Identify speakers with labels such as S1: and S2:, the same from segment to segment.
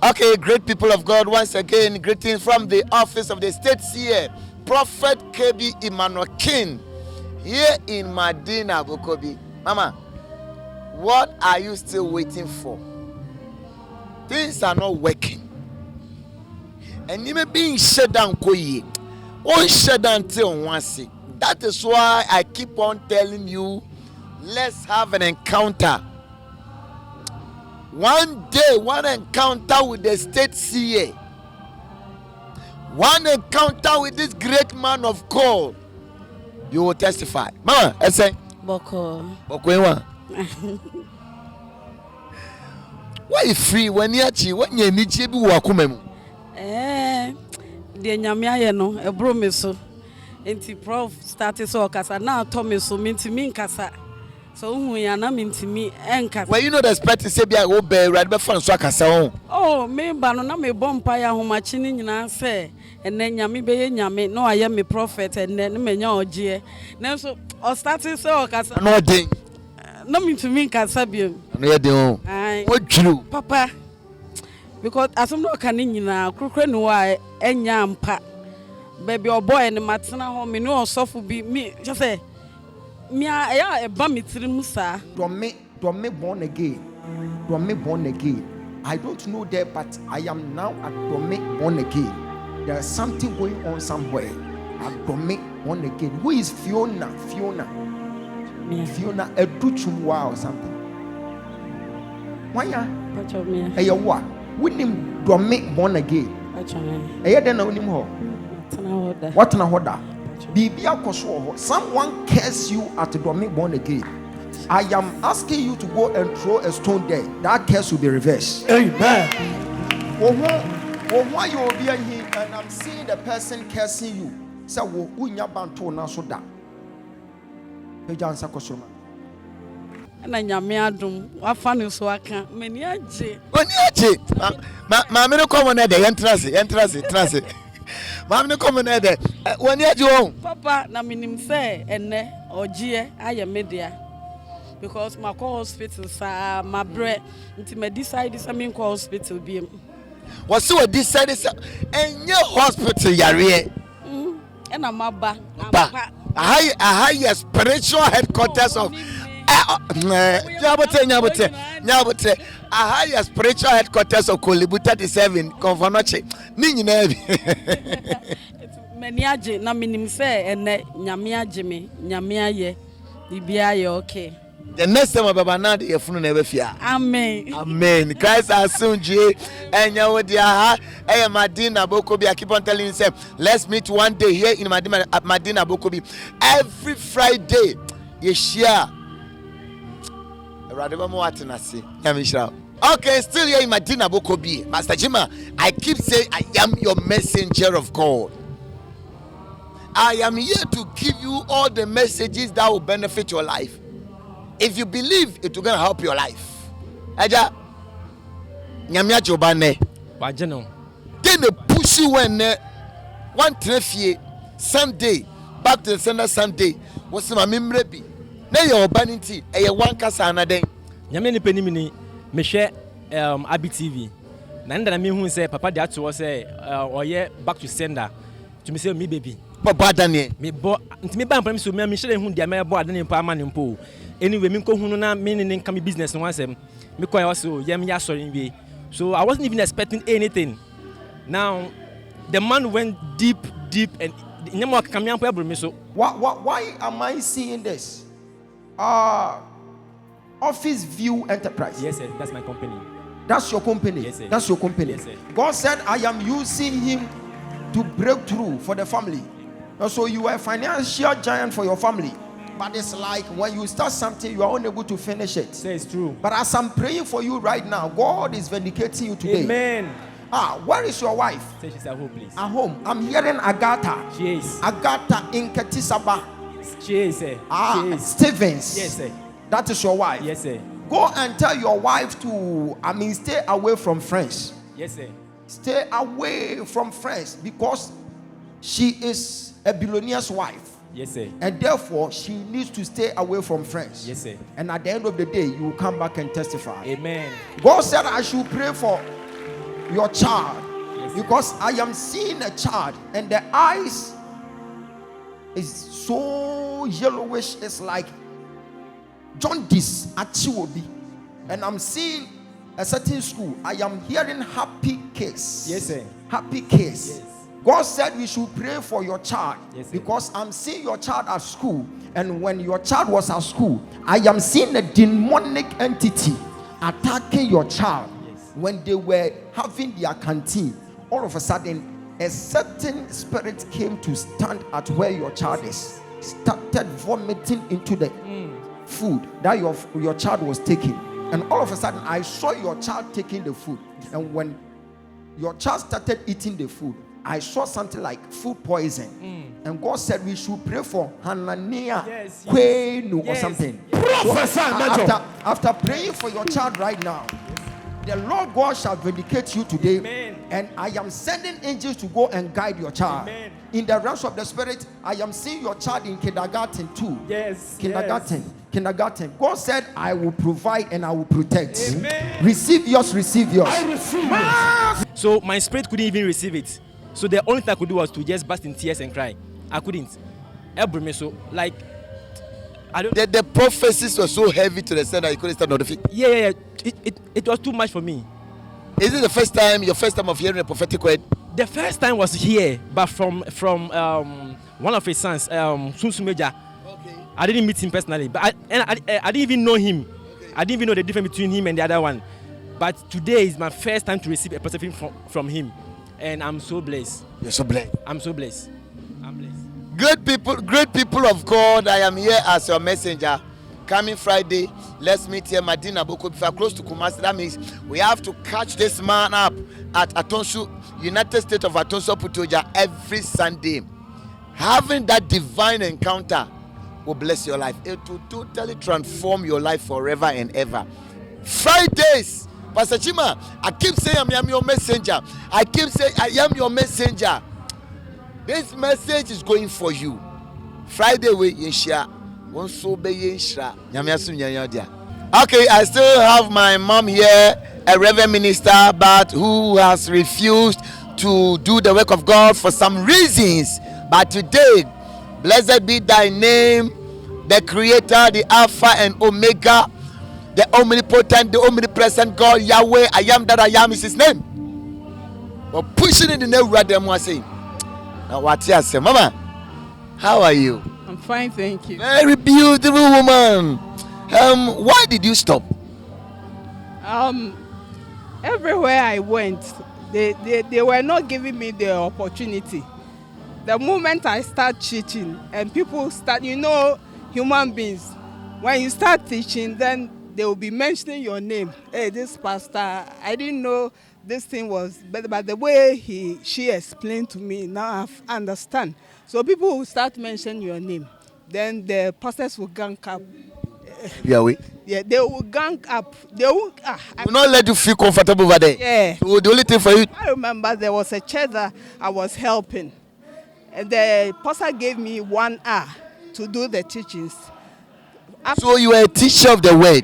S1: Okay, great people of God, once again, greetings from the office of the state CA, Prophet KB Emmanuel King, here in Medina, Bokobi. Mama, what are you still waiting for? Things are not working. And you may be shut down, koye. On shut down till once. That is why I keep on telling you, let's have an encounter. One day, one encounter with the state CA. One encounter with this great man of God. You will testify. Mama, I say.
S2: Boko.
S1: Why you free when you actually when you need to be wakumemu?
S2: The nyamia no ebro me so. Enti prof started so kasa na to me so minti min kasa. So who ya na minti mi enka.
S1: Well, you know the expect to say be go be right be fan so kasa ho.
S2: Oh, me ba no na me bompa ya homachi ni nyina se enne nyame be ye nyame no aye me prophet enne ne menya ogie. Na so o started so kasa.
S1: No dey.
S2: No minti min kasa bi.
S1: No ye dey ho. What true?
S2: Papa. Because asem no kan nyina krokro no wa enya ampa. Baby or boy and matana home no sofu bi me just say me a ba me tirim sa.
S3: Don't me born again. Don't me born again. I don't know that, but I am now at don't me born again. There is something going on somewhere. At don't me born again. Who is Fiona? Fiona Educhumwa or something. Why ya?
S2: Pacho me.
S3: Hey what? We name don't me born again.
S2: Pacho me.
S3: Hey then no name ho. What na hoda? Someone curse you at the domain born again. I am asking you to go and throw a stone there. That curse will be reversed.
S1: Amen.
S3: Why you will be here and I'm seeing the person cursing you. So unya banto na soda. Peja ansa kosoma.
S2: Na nyame adom wafa no so aka mani age.
S1: Oni age. Ma me no come na dey entrance. Mama no come na there. When you do
S2: Papa na minim say enne ogie aye media. Because my hospital sa my bre nti me decide say me call hospital bi.
S1: Was so decide enye hospital yare.
S2: And I'm a
S1: high spiritual headquarters of Nyabote. A higher spiritual headquarters of Kolibu 37 Confonoche. Nini
S2: Meniaje na minim say ene nyame ageme nyame aye bibia ye okay.
S1: The next time Baba na de yefunu na ebe fia.
S2: Amen.
S1: Christ has soon je enya wo dia Medina Bokobi. I keep on telling you say let's meet one day here in Medina Bokobi. Every Friday you share. Okay, still here in Medina Bokobi. Master Jima, I keep saying I am your messenger of God. I am here to give you all the messages that will benefit your life. If you believe it will gonna help your life. Aja nyamia jobane.
S4: Wajeno.
S1: Then they push you when one trefie Sunday back to the Sunday Sunday. What's my memory? Na your banity e one kasa anade.
S4: Nyame ni penimi ni me hwe Abi TV. Na nda na me hu say papa dey ato say oye back to sender. To me say me baby.
S1: Papa Daniel.
S4: Me bo nti me ban pam so me hwe hu dia me bo adane mpa ama ne mpo. Anyway me ko hu na me ne nka me business no ansem. Me ko ya so yem ya sorry we. So I wasn't even expecting anything. Now the man went deep and nyamo ka me ampo ebro me so.
S3: Why am I seeing this? Office View Enterprise.
S4: Yes, sir. That's my company.
S3: That's your company.
S4: Yes, sir.
S3: That's your company.
S4: Yes, sir.
S3: God said, I am using him to break through for the family. And so you are a financial giant for your family. But it's like when you start something, you are unable to finish it.
S4: Say it's true.
S3: But as I'm praying for you right now, God is vindicating you today.
S4: Amen.
S3: Where is your wife?
S4: Say she's at home, please.
S3: At home. I'm hearing Agatha.
S4: She is.
S3: Agatha in Ketisaba.
S4: She is, sir. She is.
S3: Stevens.
S4: Yes, sir.
S3: That is your wife.
S4: Yes, sir.
S3: Go and tell your wife to, stay away from friends.
S4: Yes, sir.
S3: Stay away from friends because she is a billionaire's wife.
S4: Yes, sir.
S3: And therefore, she needs to stay away from friends.
S4: Yes, sir.
S3: And at the end of the day, you will come back and testify.
S4: Amen.
S3: God said I should pray for your child, because I am seeing a child and the eyes is so yellowish. It's like jaundice achiwobi, and I'm seeing a certain school. I am hearing happy case.
S4: Yes, sir.
S3: Happy case.
S4: Yes.
S3: God said we should pray for your child,
S4: Yes, sir.
S3: because I'm seeing your child at school, and when your child was at school, I am seeing a demonic entity attacking your child.
S4: Yes.
S3: When they were having their canteen, all of a sudden a certain spirit came to stand at where your child is, started vomiting into the food that your child was taking, and all of a sudden I saw your child taking the food, and when your child started eating the food, I saw something like food poison. And God said we should pray for Hanania
S4: Yes,
S3: Kwenu or
S4: yes.
S3: something.
S1: Prophesy, Major.
S3: After praying for your child right now, the Lord God shall vindicate you today.
S4: Amen.
S3: And I am sending angels to go and guide your child.
S4: Amen.
S3: In the realms of the spirit, I am seeing your child in kindergarten too.
S4: Yes.
S3: Kindergarten. God said, I will provide and I will protect.
S4: Amen.
S3: Receive yours.
S1: I receive it.
S4: So my spirit couldn't even receive it. So the only thing I could do was to just burst in tears and cry. I couldn't. Every me so like I don't.
S1: The prophecies were so heavy to the extent that you couldn't stand on the feet.
S4: Yeah. It was too much for me.
S1: Is it your first time of hearing a prophetic word?
S4: The first time was here, but from one of his sons, Sunsumeja.
S1: Okay.
S4: I didn't meet him personally, but I didn't even know him.
S1: Okay.
S4: I didn't even know the difference between him and the other one. But today is my first time to receive a prophecy from him, and I'm so blessed.
S1: You're so blessed.
S4: I'm so blessed. I'm blessed.
S1: Great people of God, I am here as your messenger. Coming Friday, let's meet here, Madina Boko. If we are close to Kumasi, that means we have to catch this man up at Atonsu, United States of Atonsu Putoja, every Sunday. Having that divine encounter will bless your life. It will totally transform your life forever and ever. Fridays, Pastor Chima, I keep saying I am your messenger. I keep saying I am your messenger. This message is going for you. Friday we share. Okay, I still have my mom here, a reverend minister, but who has refused to do the work of God for some reasons. But today, blessed be thy name, the creator, the Alpha and Omega, the omnipotent, the omnipresent God, Yahweh, I am that I am is his name. We're pushing in the name right there, now what you say, Mama? How are you?
S5: I'm fine, thank you.
S1: Very beautiful woman. Why did you stop?
S5: Everywhere I went, they were not giving me the opportunity. The moment I start teaching and people start, human beings, when you start teaching, then they will be mentioning your name. Hey, this pastor, I didn't know this thing was, but the way she explained to me, now I understand. So people will start mentioning your name. Then the pastors will gang up. Yeah, they will gang up. They will
S1: not let you feel comfortable over there.
S5: Yeah.
S1: So the only thing for you.
S5: I remember there was a church that I was helping. And the pastor gave me 1 hour to do the teachings.
S1: So you were a teacher of the word.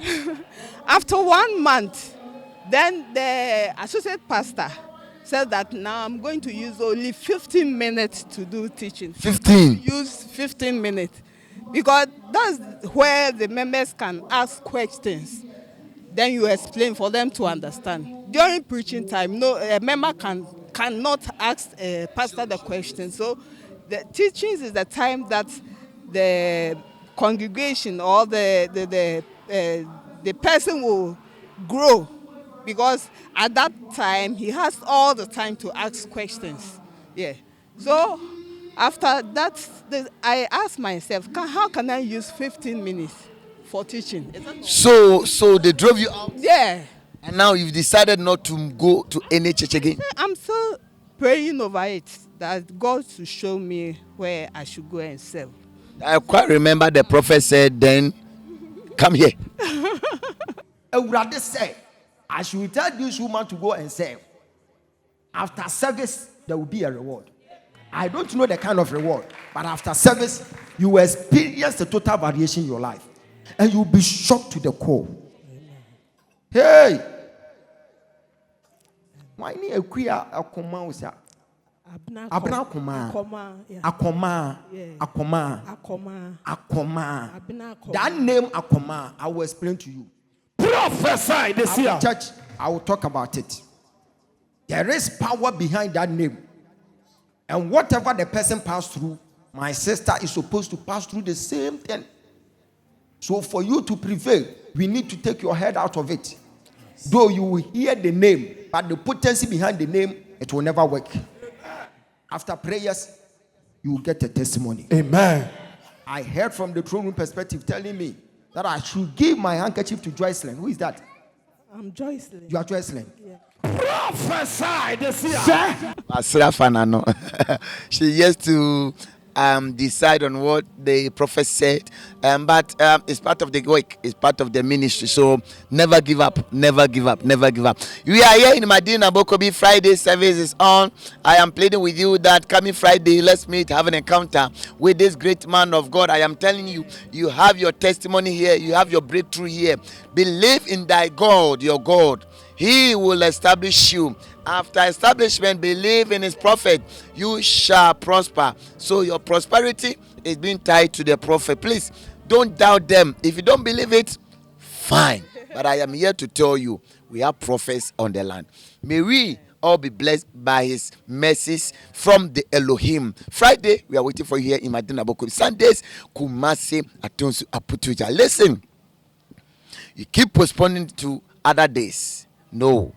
S5: After 1 month, then the associate pastor said that now I'm going to use only 15 minutes to do teaching.
S1: 15.
S5: Use 15 minutes. Because that's where the members can ask questions. Then you explain for them to understand. During preaching time, a member cannot ask a pastor the question. So the teachings is the time that the congregation or the person will grow. Because at that time, he has all the time to ask questions. Yeah. So after that, I asked myself, how can I use 15 minutes for teaching?
S1: So they drove you out?
S5: Yeah.
S1: And now you've decided not to go to any church again?
S5: I'm still praying over it, that God should show me where I should go and serve.
S1: I quite remember the prophet said, then come here.
S3: I would rather say, I should tell this woman to go and serve. After service, there will be a reward. I don't know the kind of reward, but after service, you will experience the total variation in your life. And you'll be shocked to the core. Hey! Why need a queer akoma usa? Abna akoma. That name akoma, I will explain to you.
S6: Prophesy this year.
S3: Church, I will talk about it. There is power behind that name. And whatever the person passed through, my sister is supposed to pass through the same thing. So for you to prevail, we need to take your head out of it. Though you will hear the name, but the potency behind the name, it will never work. After prayers, you will get a testimony.
S6: Amen.
S3: I heard from the throne room perspective telling me that I should give my handkerchief to Joycelyn. Who is that?
S5: I'm Joycelyn.
S3: You are Joycelyn.
S5: Yeah.
S6: Prophesy this year.
S1: She used to decide on what the prophet said, but it's part of the work, it's part of the ministry. So never give up, never give up, never give up. We are here in Medina Bokobi. Friday service is on. I am pleading with you that coming Friday, let's meet, have an encounter with this great man of God. I am telling you, you have your testimony here, you have your breakthrough here. Believe in thy God, your God. He will establish you. After establishment, believe in his prophet, you shall prosper. So your prosperity is being tied to the prophet. Please don't doubt them. If you don't believe it, fine. But I am here to tell you, we have prophets on the land. May we all be blessed by his mercies from the Elohim. Friday, we are waiting for you here in Medina Bokobi. Sundays, Kumasi Atunsu Aputuja. Listen, you keep postponing to other days. No.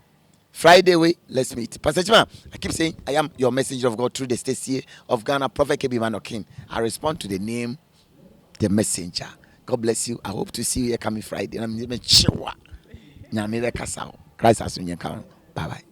S1: Friday, let's meet. Pastor Chima, I keep saying, I am your messenger of God through the state here of Ghana, Prophet Kebi Manokin. I respond to the name, the messenger. God bless you. I hope to see you here coming Friday. Christ has been. Bye bye.